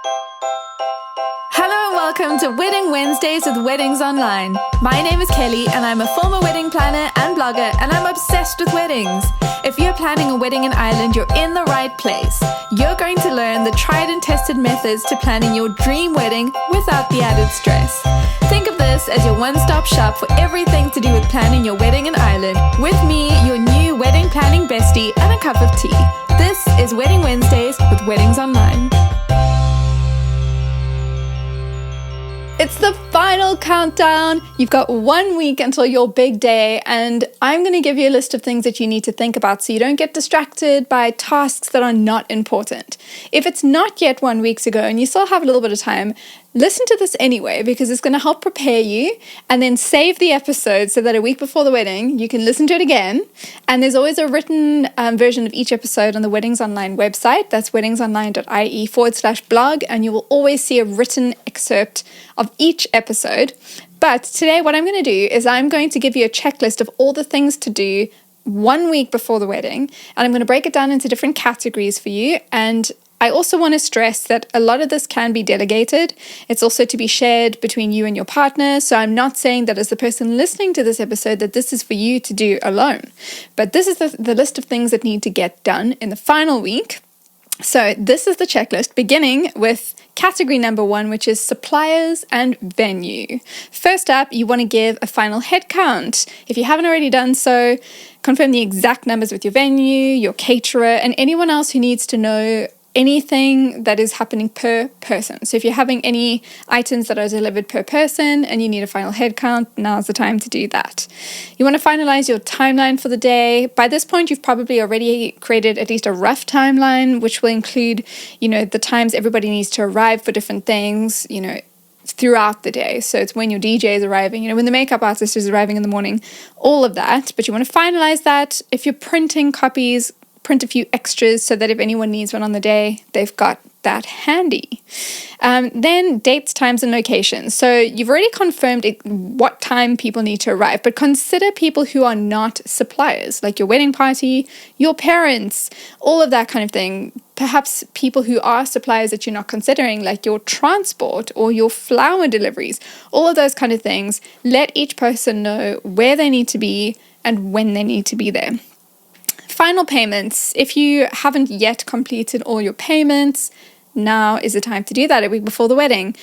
Hello and welcome to Wedding Wednesdays with Weddings Online. My name is Kelly and I'm a former wedding planner and blogger, and I'm obsessed with weddings. If you're planning a wedding in Ireland, you're in the right place. You're going to learn the tried and tested methods to planning your dream wedding without the added stress. Think of this as your one-stop shop for everything to do with planning your wedding in Ireland, with me, your new wedding planning bestie, and a cup of tea. This is Wedding Wednesdays with Weddings Online. It's the final countdown. You've got 1 week until your big day, and I'm going to give you a list of things that you need to think about so you don't get distracted by tasks that are not important. If it's not yet 1 week to go and you still have a little bit of time, listen to this anyway, because it's going to help prepare you, and then save the episode so that a week before the wedding you can listen to it again. And there's always a written version of each episode on the Weddings Online website. That's weddingsonline.ie/blog, and you will always see a written excerpt of each episode. But today what I'm going to do is I'm going to give you a checklist of all the things to do 1 week before the wedding, and I'm going to break it down into different categories for you. And I also want to stress that a lot of this can be delegated. It's also to be shared between you and your partner. So I'm not saying that as the person listening to this episode that this is for you to do alone. But this is the list of things that need to get done in the final week. So this is the checklist, beginning with category number 1, which is suppliers and venue. First up, you want to give a final head count. If you haven't already done so, confirm the exact numbers with your venue, your caterer, and anyone else who needs to know anything that is happening per person. So if you're having any items that are delivered per person and you need a final head count, now's the time to do that. You want to finalize your timeline for the day. By this point, you've probably already created at least a rough timeline, which will include, the times everybody needs to arrive for different things, throughout the day. So it's when your DJ is arriving, when the makeup artist is arriving in the morning, all of that. But you want to finalize that. If you're printing copies, print a few extras so that if anyone needs one on the day, they've got that handy. Then dates, times, and locations. So you've already confirmed what time people need to arrive, but consider people who are not suppliers, like your wedding party, your parents, all of that kind of thing. Perhaps people who are suppliers that you're not considering, like your transport or your flower deliveries, all of those kind of things. Let each person know where they need to be and when they need to be there. Final payments. If you haven't yet completed all your payments, now is the time to do that a week before the wedding.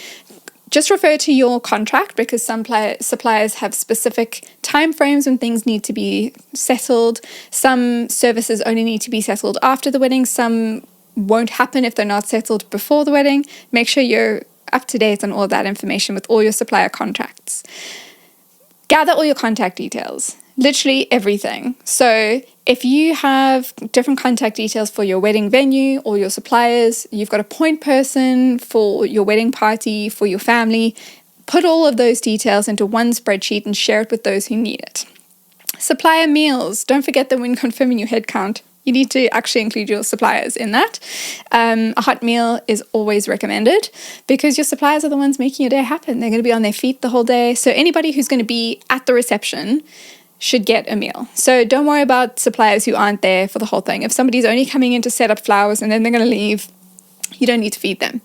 Just refer to your contract, because some suppliers have specific timeframes when things need to be settled. Some services only need to be settled after the wedding. Some won't happen if they're not settled before the wedding. Make sure you're up to date on all of that information with all your supplier contracts. Gather all your contact details. Literally everything. So if you have different contact details for your wedding venue or your suppliers, you've got a point person for your wedding party, for your family, put all of those details into one spreadsheet and share it with those who need it. Supplier meals. Don't forget that when confirming your head count, you need to actually include your suppliers in that. A hot meal is always recommended, because your suppliers are the ones making your day happen. They're going to be on their feet the whole day. So anybody who's going to be at the reception should get a meal. So don't worry about suppliers who aren't there for the whole thing. If somebody's only coming in to set up flowers and then they're going to leave, you don't need to feed them.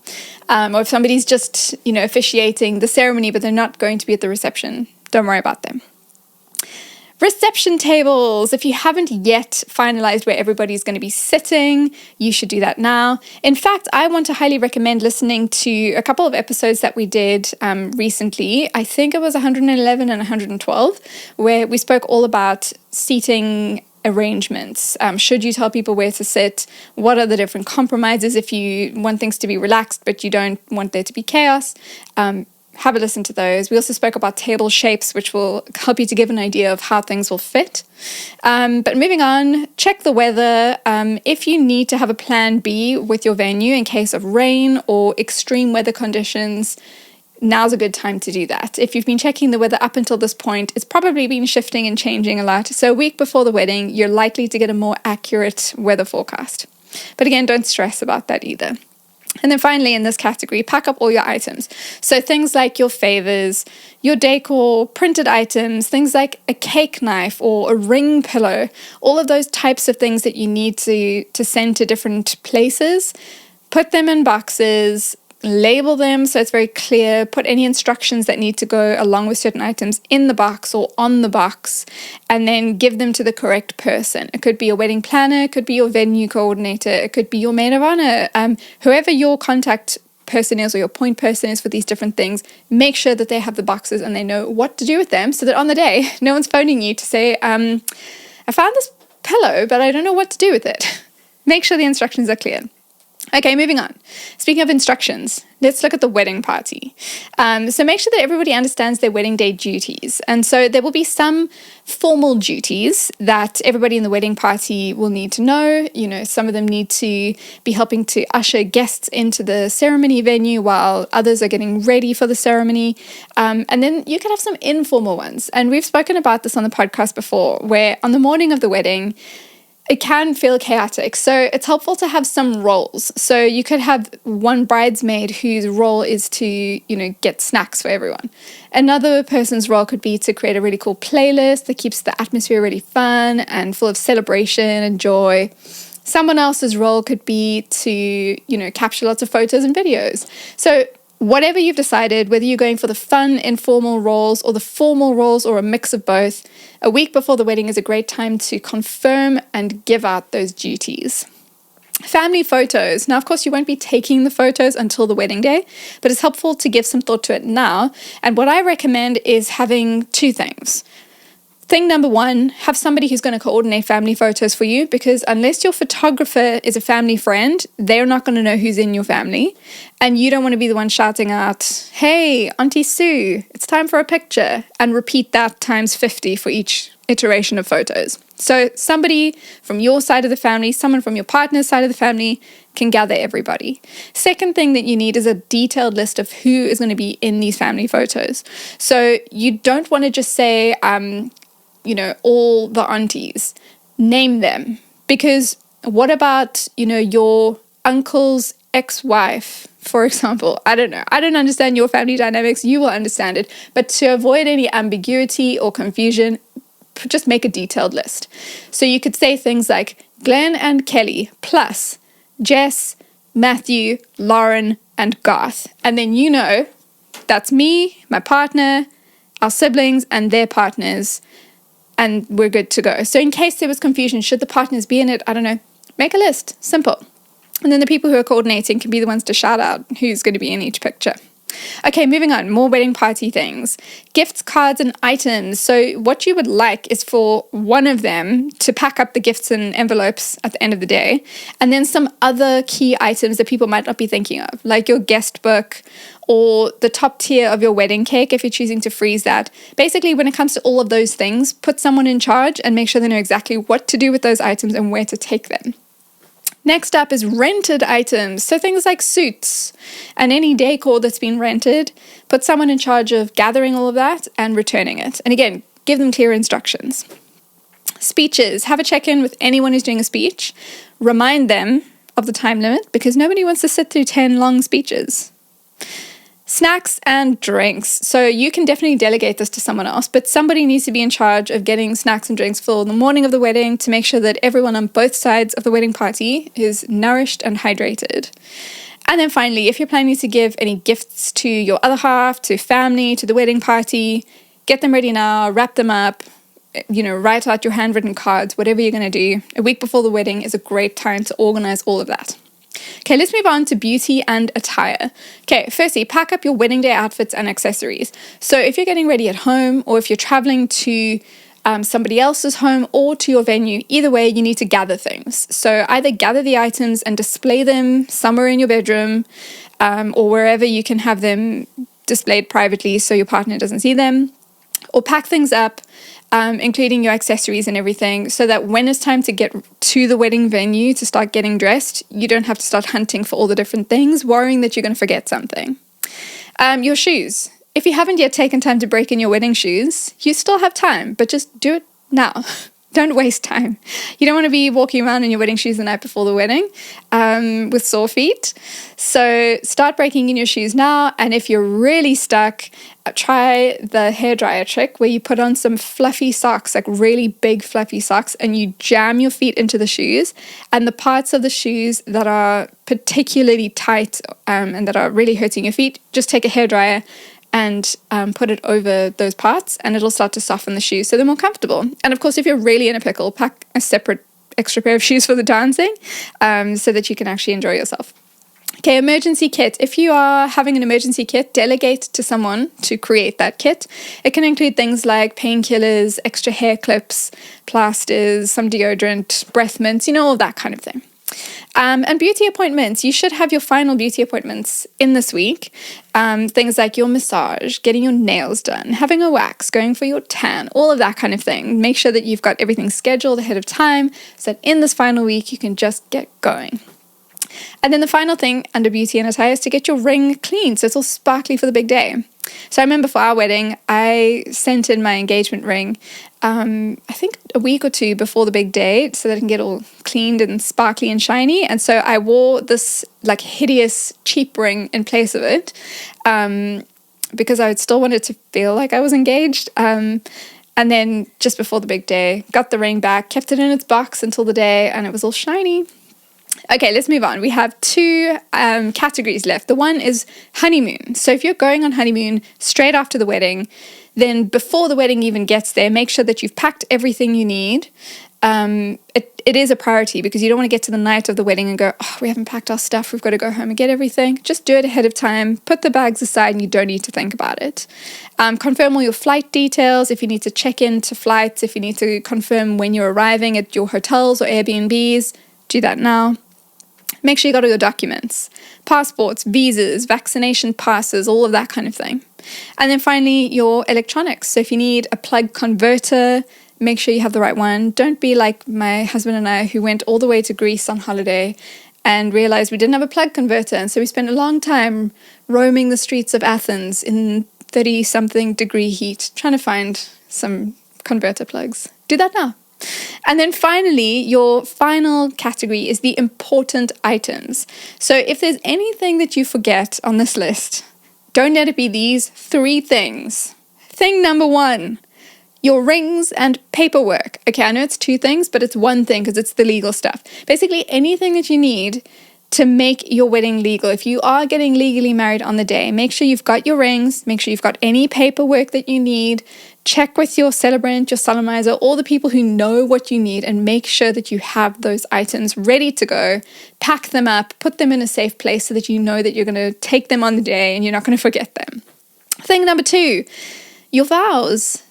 Or if somebody's just, officiating the ceremony, but they're not going to be at the reception, don't worry about them. Reception tables. If you haven't yet finalized where everybody's going to be sitting, you should do that now. In fact, I want to highly recommend listening to a couple of episodes that we did recently. I think it was 111 and 112, where we spoke all about seating arrangements. Should you tell people where to sit? What are the different compromises if you want things to be relaxed, but you don't want there to be chaos? Have a listen to those. We also spoke about table shapes, which will help you to give an idea of how things will fit. But moving on, check the weather. If you need to have a plan B with your venue in case of rain or extreme weather conditions, now's a good time to do that. If you've been checking the weather up until this point, it's probably been shifting and changing a lot. So a week before the wedding, you're likely to get a more accurate weather forecast. But again, don't stress about that either. And then finally, in this category, pack up all your items. So things like your favors, your decor, printed items, things like a cake knife or a ring pillow, all of those types of things that you need to send to different places. Put them in boxes, label them so it's very clear, put any instructions that need to go along with certain items in the box or on the box, and then give them to the correct person. It could be your wedding planner, it could be your venue coordinator, it could be your maid of honor, whoever your contact person is or your point person is for these different things. Make sure that they have the boxes and they know what to do with them, so that on the day no one's phoning you to say, I found this pillow but I don't know what to do with it. Make sure the instructions are clear. Okay, moving on. Speaking of instructions, let's look at the wedding party. So make sure that everybody understands their wedding day duties. And so there will be some formal duties that everybody in the wedding party will need to know. You know, some of them need to be helping to usher guests into the ceremony venue while others are getting ready for the ceremony. And then you can have some informal ones. And we've spoken about this on the podcast before, where on the morning of the wedding, it can feel chaotic. So it's helpful to have some roles. So you could have one bridesmaid whose role is to, you know, get snacks for everyone. Another person's role could be to create a really cool playlist that keeps the atmosphere really fun and full of celebration and joy. Someone else's role could be to, you know, capture lots of photos and videos. So whatever you've decided, whether you're going for the fun, informal roles or the formal roles or a mix of both, a week before the wedding is a great time to confirm and give out those duties. Family photos. Now, of course, you won't be taking the photos until the wedding day, but it's helpful to give some thought to it now. And what I recommend is having two things. Thing number one, have somebody who's going to coordinate family photos for you, because unless your photographer is a family friend, they're not going to know who's in your family. And you don't want to be the one shouting out, "Hey, Auntie Sue, it's time for a picture," and repeat that times 50 for each iteration of photos. So somebody from your side of the family, someone from your partner's side of the family can gather everybody. Second thing that you need is a detailed list of who is going to be in these family photos. So you don't want to just say, you know, all the aunties. Name them. Because what about, you know, your uncle's ex-wife, for example? I don't know. I don't understand your family dynamics. You will understand it. But to avoid any ambiguity or confusion, just make a detailed list. So you could say things like Glenn and Kelly plus Jess, Matthew, Lauren, and Garth. And then you know that's me, my partner, our siblings, and their partners. And we're good to go. So in case there was confusion, should the partners be in it? I don't know. Make a list. Simple. And then the people who are coordinating can be the ones to shout out who's going to be in each picture. Okay, moving on. More wedding party things. Gifts, cards, and items. So what you would like is for one of them to pack up the gifts and envelopes at the end of the day. And then some other key items that people might not be thinking of, like your guest book or the top tier of your wedding cake if you're choosing to freeze that. Basically, when it comes to all of those things, put someone in charge and make sure they know exactly what to do with those items and where to take them. Next up is rented items. So things like suits and any decor that's been rented. Put someone in charge of gathering all of that and returning it. And again, give them clear instructions. Speeches. Have a check-in with anyone who's doing a speech. Remind them of the time limit because nobody wants to sit through 10 long speeches. Snacks and drinks. So you can definitely delegate this to someone else, but somebody needs to be in charge of getting snacks and drinks for the morning of the wedding to make sure that everyone on both sides of the wedding party is nourished and hydrated. And then finally, if you're planning to give any gifts to your other half, to family, to the wedding party, get them ready now, wrap them up, you know, write out your handwritten cards, whatever you're going to do. A week before the wedding is a great time to organize all of that. Okay, let's move on to beauty and attire. Okay, firstly, pack up your wedding day outfits and accessories. So if you're getting ready at home or if you're traveling to somebody else's home or to your venue, either way, you need to gather things. So either gather the items and display them somewhere in your bedroom or wherever you can have them displayed privately so your partner doesn't see them, or pack things up, including your accessories and everything, so that when it's time to get to the wedding venue to start getting dressed, you don't have to start hunting for all the different things, worrying that you're going to forget something. Your shoes. If you haven't yet taken time to break in your wedding shoes, you still have time, but just do it now. Don't waste time. You don't want to be walking around in your wedding shoes the night before the wedding with sore feet. So start breaking in your shoes now. And if you're really stuck, try the hairdryer trick where you put on some fluffy socks, like really big fluffy socks, and you jam your feet into the shoes, and the parts of the shoes that are particularly tight and that are really hurting your feet, just take a hairdryer and put it over those parts, and it'll start to soften the shoes so they're more comfortable. And of course, if you're really in a pickle, pack a separate extra pair of shoes for the dancing so that you can actually enjoy yourself. Okay, emergency kit. If you are having an emergency kit, delegate to someone to create that kit. It can include things like painkillers, extra hair clips, plasters, some deodorant, breath mints, all that kind of thing. And beauty appointments. You should have your final beauty appointments in this week. Things like your massage, getting your nails done, having a wax, going for your tan, all of that kind of thing. Make sure that you've got everything scheduled ahead of time so that in this final week you can just get going. And then the final thing under beauty and attire is to get your ring clean so it's all sparkly for the big day. So I remember for our wedding, I sent in my engagement ring, I think a week or two before the big day so that I can get all cleaned and sparkly and shiny. And so I wore this like hideous cheap ring in place of it because I still wanted to feel like I was engaged. And then just before the big day, got the ring back, kept it in its box until the day, and it was all shiny. Okay, let's move on. We have two categories left. The one is honeymoon. So if you're going on honeymoon straight after the wedding, then before the wedding even gets there, make sure that you've packed everything you need. It is a priority because you don't want to get to the night of the wedding and go, we haven't packed our stuff, we've got to go home and get everything. Just do it ahead of time, put the bags aside, and you don't need to think about it. Confirm all your flight details. If you need to check into flights, if you need to confirm when you're arriving at your hotels or Airbnbs, do that now. Make sure you got all your documents, passports, visas, vaccination passes, all of that kind of thing. And then finally, your electronics. So if you need a plug converter, make sure you have the right one. Don't be like my husband and I, who went all the way to Greece on holiday and realized we didn't have a plug converter. And so we spent a long time roaming the streets of Athens in 30-something degree heat, trying to find some converter plugs. Do that now. And then finally, your final category is the important items. So if there's anything that you forget on this list, don't let it be these three things. Thing number one, your rings and paperwork. Okay, I know it's two things, but it's one thing because it's the legal stuff. Basically, anything that you need to make your wedding legal. If you are getting legally married on the day, make sure you've got your rings, make sure you've got any paperwork that you need. Check with your celebrant, your solemnizer, all the people who know what you need, and make sure that you have those items ready to go. Pack them up, put them in a safe place so that you know that you're going to take them on the day and you're not going to forget them. Thing number two, your vows.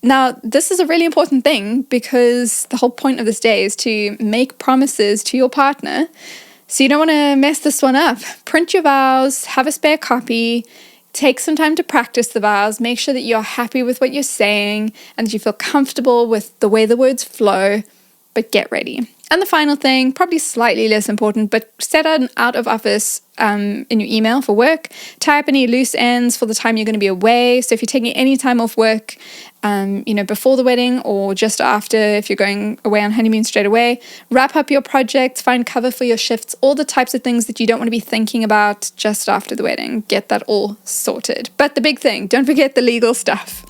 Now, this is a really important thing because the whole point of this day is to make promises to your partner. So you don't want to mess this one up. Print your vows, have a spare copy, take some time to practice the vows, make sure that you're happy with what you're saying and that you feel comfortable with the way the words flow, but get ready. And the final thing, probably slightly less important, but set an out of office in your email for work. Tie up any loose ends for the time you're going to be away. So if you're taking any time off work, before the wedding or just after, if you're going away on honeymoon straight away, wrap up your projects, find cover for your shifts, all the types of things that you don't want to be thinking about just after the wedding. Get that all sorted. But the big thing, don't forget the legal stuff.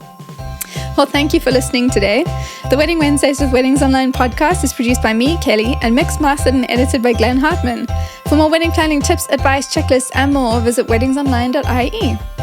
Well, thank you for listening today. The Wedding Wednesdays with Weddings Online podcast is produced by me, Kelly, and mixed, mastered, and edited by Glenn Hartman. For more wedding planning tips, advice, checklists, and more, visit weddingsonline.ie.